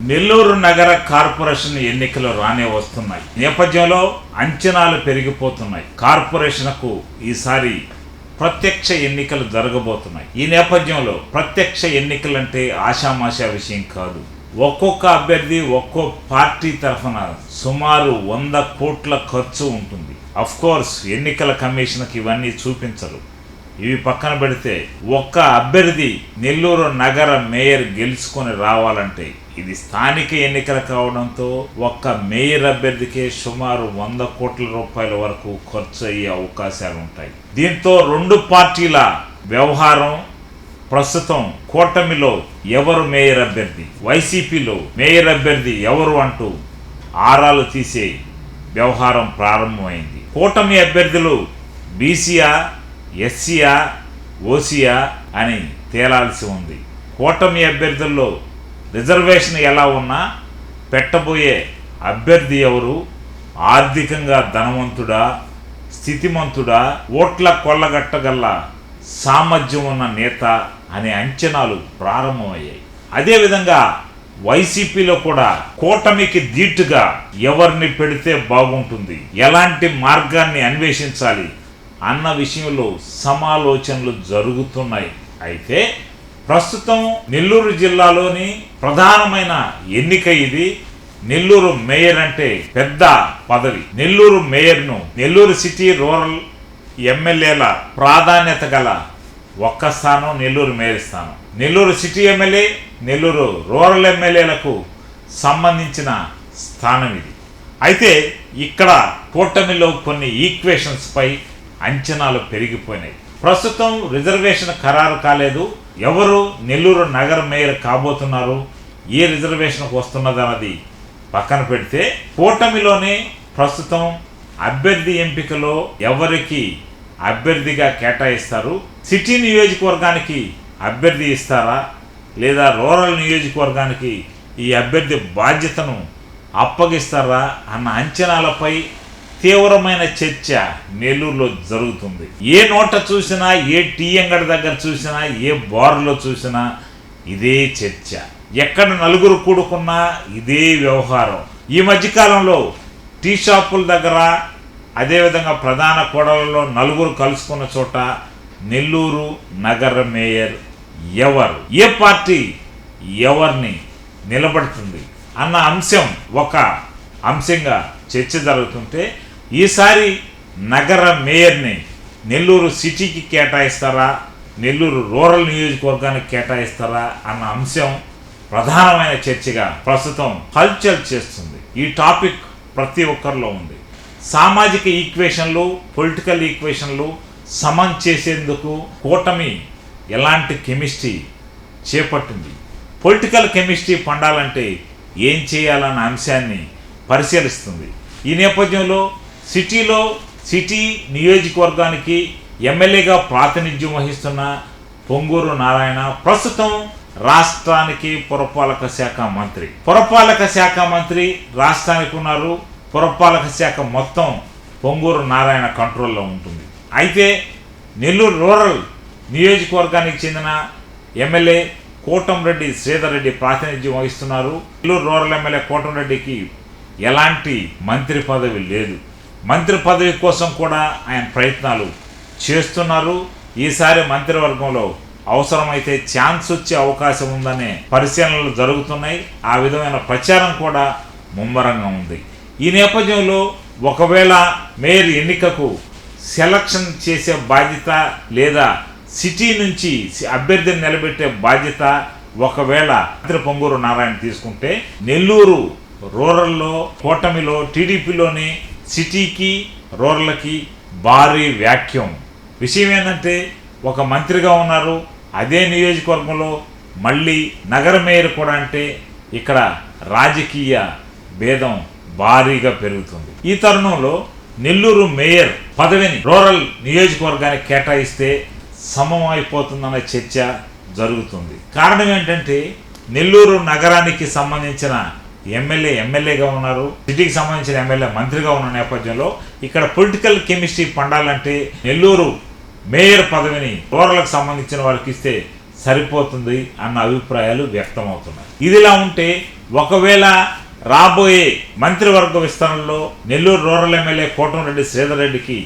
నెల్లూరు నగర కార్పొరేషన్ ఎన్నికలు రానే వస్తున్నాయి. నేపథ్యంలో అంచనాలు పెరిగిపోతున్నాయి. కార్పొరేషన్కు ఈసారి ప్రత్యక్ష ఎన్నికలు జరగబోతున్నాయి. ఈ నేపథ్యంలో ప్రత్యక్ష ఎన్నికలంటే ఆషామాషా విషయం కాదు. ఒక్కొక్క అభ్యర్థి ఒక్కో పార్టీ తరఫున సుమారు 100 కోట్ల ఖర్చు ఉంటుంది. అఫ్ కోర్స్ ఎన్నికల కమిషన్కి ఇవన్నీ చూపించరు. ఇవి పక్కన పెడితే ఒక్క అభ్యర్థి నెల్లూరు నగర మేయర్ గెలుచుకొని రావాలంటే ఇది స్థానిక ఎన్నికలు కావడంతో ఒక్క మేయర్ అభ్యర్థికే సుమారు 100 కోట్ల రూపాయల వరకు ఖర్చు అయ్యే అవకాశాలు ఉంటాయి. దీంతో రెండు పార్టీల వ్యవహారం ప్రస్తుతం కూటమిలో ఎవరు మేయర్ అభ్యర్థి, వైసీపీలో మేయర్ అభ్యర్థి ఎవరు అంటూ ఆరాలు తీసే వ్యవహారం ప్రారంభమైంది. కూటమి అభ్యర్థులు బీసీయా, ఎస్సీయా, ఓసీయా అని తేలాల్సి ఉంది. కూటమి అభ్యర్థుల్లో రిజర్వేషన్ ఎలా ఉన్నా పెట్టబోయే అభ్యర్థి ఎవరు, ఆర్థికంగా ధనవంతుడా, స్థితిమంతుడా, ఓట్ల కొల్లగట్టగల సామర్థ్యం ఉన్న నేత అనే అంచనాలు ప్రారంభమయ్యాయి. అదేవిధంగా వైసీపీలో కూడా కూటమికి ధీటుగా ఎవరిని పెడితే బాగుంటుంది, ఎలాంటి మార్గాన్ని అన్వేషించాలి అన్న విషయంలో సమాలోచనలు జరుగుతున్నాయి. అయితే ప్రస్తుతం నెల్లూరు జిల్లాలోని ప్రధానమైన ఎన్నిక ఇది. నెల్లూరు మేయర్ అంటే పెద్ద పదవి. నెల్లూరు మేయర్ను నెల్లూరు సిటీ రూరల్ ఎమ్మెల్యేల ప్రాధాన్యత గల ఒక్క స్థానం నెల్లూరు మేయర్ స్థానం. Nellore city MLA, Nellore rural ఎమ్మెల్యేలకు సంబంధించిన స్థానం ఇది. అయితే ఇక్కడ కూటమిలో కొన్ని ఈక్వేషన్స్ పై అంచనాలు పెరిగిపోయినాయి. ప్రస్తుతం రిజర్వేషన్ ఖరారు కాలేదు. ఎవరు నెల్లూరు నగర మేయర్ కాబోతున్నారు, ఏ రిజర్వేషన్కు వస్తున్నది అన్నది పక్కన పెడితే కూటమిలోనే ప్రస్తుతం అభ్యర్థి ఎంపికలో ఎవరికి అభ్యర్థిగా కేటాయిస్తారు, సిటీ నియోజకవర్గానికి అభ్యర్థి ఇస్తారా లేదా రూరల్ నియోజకవర్గానికి ఈ అభ్యర్థి బాధ్యతను అప్పగిస్తారా అన్న అంచనాలపై తీవ్రమైన చర్చ నెల్లూరులో జరుగుతుంది. ఏ నోట చూసినా, ఏ టీ అంగడి దగ్గర చూసినా, ఏ బార్లో చూసినా ఇదే చర్చ. ఎక్కడ నలుగురు కూడుకున్నా ఇదే వ్యవహారం. ఈ మధ్యకాలంలో టీ షాపుల దగ్గర, అదేవిధంగా ప్రధాన కూడలలో నలుగురు కలుసుకున్న చోట నెల్లూరు నగర మేయర్ ఎవరు, ఏ పార్టీ ఎవరిని నిలబడుతుంది అన్న అంశం ఒక అంశంగా చర్చ జరుగుతుంటే ఈసారి నగర మేయర్ని నెల్లూరు సిటీకి కేటాయిస్తారా, నెల్లూరు రూరల్ నియోజకవర్గానికి కేటాయిస్తారా అన్న అంశం ప్రధానమైన చర్చగా ప్రస్తుతం హల్చల్ చేస్తుంది. ఈ టాపిక్ ప్రతి ఒక్కరిలో ఉంది. సామాజిక ఈక్వేషన్లు, పొలిటికల్ ఈక్వేషన్లు సమం చేసేందుకు కూటమి ఎలాంటి కెమిస్ట్రీ చేపట్టింది, పొలిటికల్ కెమిస్ట్రీ పండాలంటే ఏం చేయాలన్న అంశాన్ని పరిశీలిస్తుంది. ఈ నేపథ్యంలో సిటీ నియోజకవర్గానికి ఎమ్మెల్యేగా ప్రాతినిధ్యం వహిస్తున్న పొంగూరు నారాయణ ప్రస్తుతం రాష్ట్రానికి పురపాలక శాఖ మంత్రి. పురపాలక శాఖ మంత్రి రాష్ట్రానికి ఉన్నారు. పురపాలక శాఖ మొత్తం పొంగూరు నారాయణ కంట్రోల్లో ఉంటుంది. అయితే నెల్లూరు రూరల్ నియోజకవర్గానికి చెందిన ఎమ్మెల్యే కోటంరెడ్డి శ్రీధర్ రెడ్డి ప్రాతినిధ్యం వహిస్తున్నారు. నెల్లూరు రూరల్ ఎమ్మెల్యే కోటంరెడ్డికి ఎలాంటి మంత్రి పదవి లేదు. మంత్రి పదవి కోసం కూడా ఆయన ప్రయత్నాలు చేస్తున్నారు. ఈసారి మంత్రివర్గంలో అవసరమైతే ఛాన్స్ వచ్చే అవకాశం ఉందనే పరిశీలనలు జరుగుతున్నాయి. ఆ విధమైన ప్రచారం కూడా ముమ్మరంగా ఉంది. ఈ నేపథ్యంలో ఒకవేళ మేయర్ ఎన్నికకు సెలక్షన్ చేసే బాధ్యత లేదా సిటీ నుంచి అభ్యర్థిని నిలబెట్టే బాధ్యత ఒకవేళ మంత్రి పొంగూరు నారాయణ తీసుకుంటే నెల్లూరు రూరల్లో కూటమిలో టీడీపీలోని సిటీకి రూరల్కి భారీ వ్యాక్యూమ్. విషయం ఏంటంటే ఒక మంత్రిగా ఉన్నారు, అదే నియోజకవర్గంలో మళ్ళీ నగర మేయర్ కూడా అంటే ఇక్కడ రాజకీయ భేదం భారీగా పెరుగుతుంది. ఈ తరుణంలో నెల్లూరు మేయర్ పదవిని రూరల్ నియోజకవర్గానికి కేటాయిస్తే సమం అయిపోతుందన్న చర్చ జరుగుతుంది. కారణం ఏంటంటే నెల్లూరు నగరానికి సంబంధించిన ఎమ్మెల్యేగా ఉన్నారు, సిటీకి సంబంధించిన ఎమ్మెల్యే మంత్రిగా ఉన్న నేపథ్యంలో ఇక్కడ పొలిటికల్ కెమిస్ట్రీ పండాలంటే నెల్లూరు మేయర్ పదవిని రూరల్కి సంబంధించిన వారికి ఇస్తే సరిపోతుంది అన్న అభిప్రాయాలు వ్యక్తమవుతున్నాయి. ఇదిలా ఉంటే ఒకవేళ రాబోయే మంత్రివర్గ విస్తరణలో నెల్లూరు రూరల్ ఎమ్మెల్యే కోటంరెడ్డి శ్రీధర్ రెడ్డికి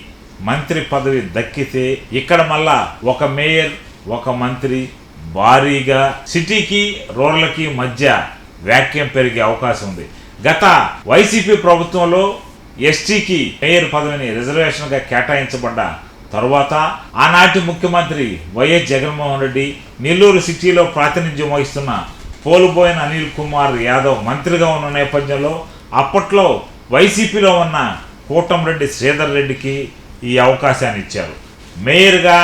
మంత్రి పదవి దక్కితే ఇక్కడ మళ్ళా ఒక మేయర్ ఒక మంత్రి భారీగా సిటీకి రూరల్కి మధ్య వ్యాక్యం పెరిగే అవకాశం ఉంది. గత వైసీపీ ప్రభుత్వంలో ఎస్టీకి మేయర్ పదవిని రిజర్వేషన్గా కేటాయించబడ్డ తరువాత ఆనాటి ముఖ్యమంత్రి వైఎస్ జగన్మోహన్ రెడ్డి నెల్లూరు సిటీలో ప్రాతినిధ్యం వహిస్తున్న పోలుబోయిన అనిల్ కుమార్ యాదవ్ మంత్రిగా ఉన్న నేపథ్యంలో అప్పట్లో వైసీపీలో ఉన్న కోటంరెడ్డి శ్రీధర్ రెడ్డికి ఈ అవకాశాన్ని ఇచ్చారు. మేయర్గా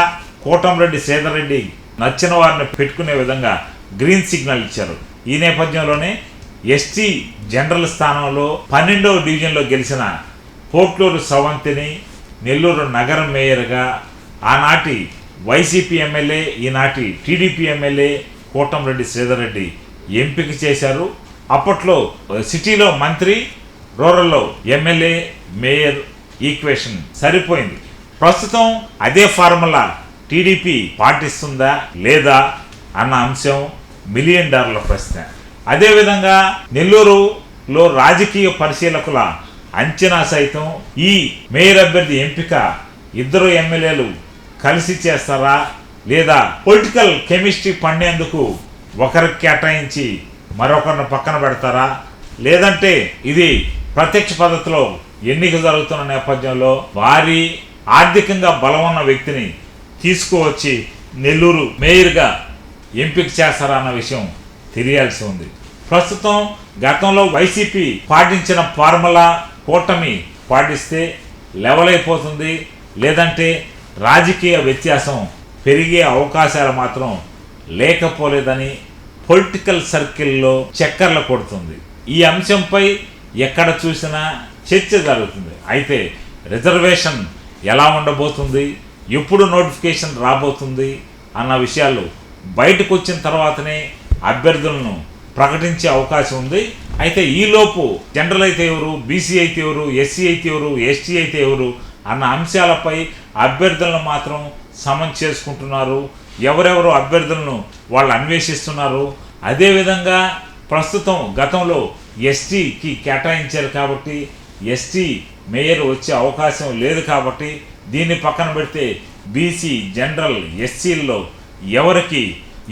కోటంరెడ్డి శ్రీధర్ రెడ్డి నచ్చిన వారిని పెట్టుకునే విధంగా గ్రీన్ సిగ్నల్ ఇచ్చారు. ఈ నేపథ్యంలోనే ఎస్టీ జనరల్ స్థానంలో 12వ డివిజన్లో గెలిచిన పోట్లూరు స్రవంతిని నెల్లూరు నగర మేయర్గా ఆనాటి వైసీపీ ఎమ్మెల్యే ఈనాటి టీడీపీ ఎమ్మెల్యే కోటంరెడ్డి శ్రీధర్ రెడ్డి ఎంపిక చేశారు. అప్పట్లో సిటీలో మంత్రి, రూరల్లో ఎమ్మెల్యే మేయర్ ఈక్వేషన్ సరిపోయింది. ప్రస్తుతం అదే ఫార్ములా టీడీపీ పాటిస్తుందా లేదా అన్న అంశం $1 మిలియన్ ప్రశ్న. అదేవిధంగా నెల్లూరులో రాజకీయ పరిశీలకుల అంచనా సైతం ఈ మేయర్ అభ్యర్థి ఎంపిక ఇద్దరు ఎమ్మెల్యేలు కలిసి చేస్తారా లేదా పొలిటికల్ కెమిస్ట్రీ పండేందుకు ఒకరికి కేటాయించి మరొకరిని పక్కన పెడతారా, లేదంటే ఇది ప్రత్యక్ష పద్ధతిలో ఎన్నిక జరుగుతున్న నేపథ్యంలో భారీ ఆర్థికంగా బలం ఉన్న వ్యక్తిని తీసుకువచ్చి నెల్లూరు మేయర్గా ఎంపిక చేస్తారా అన్న విషయం తెలియాల్సి ఉంది. ప్రస్తుతం గతంలో వైసీపీ పాటించిన ఫార్ములా కూటమి పాటిస్తే లెవెల్ అయిపోతుంది, లేదంటే రాజకీయ వ్యత్యాసం పెరిగే అవకాశాలు మాత్రం లేకపోలేదని పొలిటికల్ సర్కిల్లో చక్కర్లు కొడుతుంది. ఈ అంశంపై ఎక్కడ చూసినా చర్చ జరుగుతుంది. అయితే రిజర్వేషన్ ఎలా ఉండబోతుంది, ఎప్పుడు నోటిఫికేషన్ రాబోతుంది అన్న విషయాలు బయటకు వచ్చిన తర్వాతనే అభ్యర్థులను ప్రకటించే అవకాశం ఉంది. అయితే ఈలోపు జనరల్ అయితే ఎవరు, బీసీ అయితే ఎవరు, ఎస్సీ అయితే ఎవరు, ఎస్టీ అయితే ఎవరు అన్న అంశాలపై అభ్యర్థులను మాత్రం సమన్ చేసుకుంటున్నారు. ఎవరెవరు అభ్యర్థులను వాళ్ళు అన్వేషిస్తున్నారు. అదేవిధంగా ప్రస్తుతం గతంలో ఎస్టీకి కేటాయించారు కాబట్టి ఎస్టీ మేయర్ వచ్చే అవకాశం లేదు కాబట్టి దీన్ని పక్కన పెడితే బీసీ, జనరల్, ఎస్సీల్లో ఎవరికి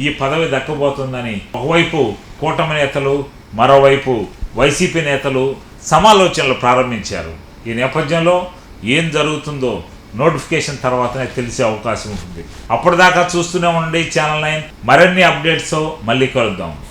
ఈ పదవి దక్కబోతుందని ఒకవైపు కూటమి నేతలు, మరోవైపు వైసీపీ నేతలు సమాలోచనలు ప్రారంభించారు. ఈ నేపథ్యంలో ఏం జరుగుతుందో నోటిఫికేషన్ తర్వాతనే తెలిసే అవకాశం ఉంటుంది. అప్పటిదాకా చూస్తూనే ఉండండి ఛానల్ 9. మరిన్ని అప్డేట్స్తో మళ్ళీ కలుద్దాం.